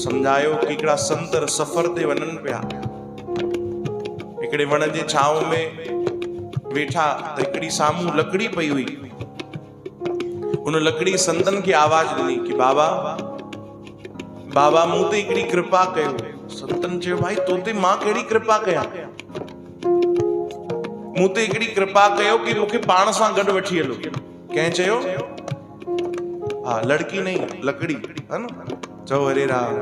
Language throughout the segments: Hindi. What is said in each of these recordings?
समझायो कि हिकिड़ा संत सफ़र ते वञनि पिया, हिकिड़े वण जे छांव में वेठा त हिकिड़ी साम्हूं लकड़ी पई हुई। उन लकड़ी संतन खे आवाज़ ॾिनी कि बाबा बाबा मूं ते हिकिड़ी कृपा कयो। संतन चयो भाई तो ते मां कहिड़ी कृपा कयां? मूं ते हिकिड़ी कृपा कयो कि मूंखे पाण सां गॾु वठी हलो। कंहिं चयो? हा, लड़की नहीं लकड़ी, है न? चओ हरे राम।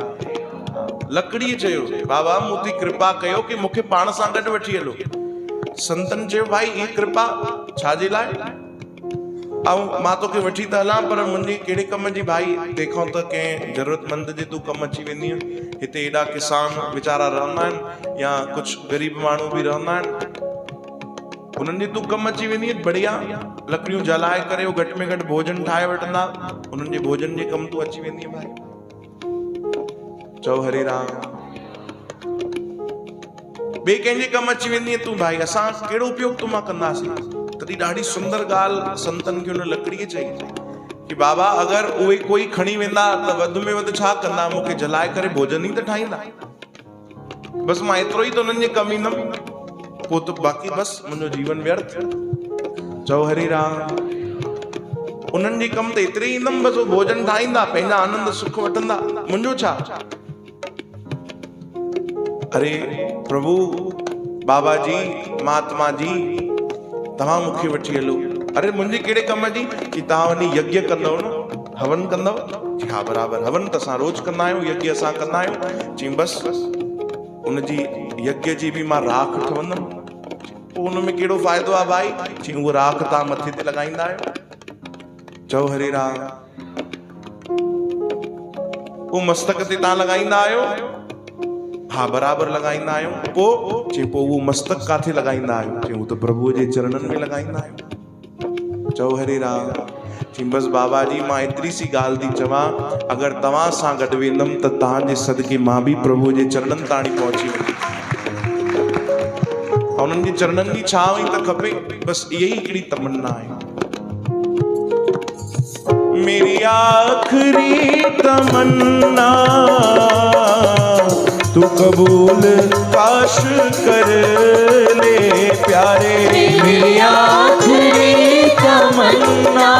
लकड़ी चयो बाबा मूं ते कृपा कयो कि मूंखे पाण सां गॾु वठी हलो। संतन चयो भाई ये कृपा छाजे लाइ? ऐं मां तोखे वठी त हलां पर मुंहिंजे कहिड़े कम जी भाई? तंहिंखां त कंहिं ज़रूरतमंद जे तूं कमु अची वेंदीअ। हिते एॾा किसान वीचारा रहंदा आहिनि या कुझु ग़रीब माण्हू बि रहंदा आहिनि, उन्हनि जे तूं कमु अची वेंदी बढ़िया, लकड़ियूं जलाए करे घटि में घटि भोजन ठाहे वठंदा, उन्हनि जे भोजन जे कमु तूं अची वेंदी भाई। चओ हरे राम। ॿिए कंहिंजे कमु अची वेंदी तूं भाई, असां कहिड़ो उपयोग तूं मां कंदासीं? तॾहिं ॾाढी सुंदर ॻाल्हि संतन खे हुन लकड़ीअ चई कि बाबा अगरि उहे कोई खणी वेंदा त वधि में वधि छा कंदा? मूंखे जलाए करे भोजन ई त ठाहींदा। बसि मां एतिरो ई त उन्हनि जे कमु ईंदुमि, पोइ त बाक़ी बसि मुंहिंजो जीवन व्यर्थ। चओ हरि राम। उन्हनि जे कमु त एतिरे ई ईंदुमि, बसि उहो भोजन ठाहींदा, पंहिंजा आनंद सुख वठंदा, मुंहिंजो छा? अरे प्रभु बाबा जी महात्मा जी तव्हां मूंखे वठी हलो। अरे मुंहिंजे कहिड़े कम जी? कि तव्हां वञी यज्ञ कंदव न, हवन कंदव? हा बराबरि, हवन त असां रोज़ कंदा आहियूं, यज्ञ असां कंदा आहियूं। चई बसि उनजी यज्ञ जी बि मां राख ठहंदमि। पोइ उन में कहिड़ो फ़ाइदो आहे भाई? चई उहा राख तव्हां मथे ते लॻाईंदा आहियो। चओ हरे राम। उहो मस्तक ते तव्हां लॻाईंदा आहियो? हा बराबरि लॻाईंदा आहियूं। पोइ चई पोइ उहो मस्तक काथे लॻाईंदा आहियो? चई उहो त प्रभुअ जे चरणनि में लॻाईंदा आहियूं। चओ हरे राम। चई बसि बाबा जी मां एतिरी सी ॻाल्हि थी चवां, अगरि तव्हां सां गॾु वेंदुमि त तव्हांजे सदके मां बि प्रभुअ जे चरणनि ताणी पहुची वेंदुमि। उन्हनि जे चरणनि जी छांव ई त खपे, बसि इहा ई हिकिड़ी तमन्ना आहे। मेरी आखिरी तमन्ना तू कबूल काश कर ले प्यारे। मेरी आखिरी तमन्ना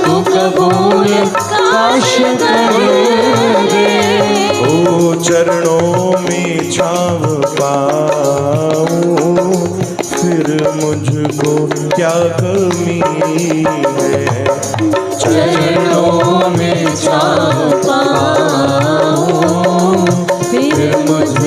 तू कबूल काश कर ले। ओ चरणों में छाँव पाऊं, फिर मुझको क्या कमी है? चरणों में छाँव पाऊं, फिर मुझको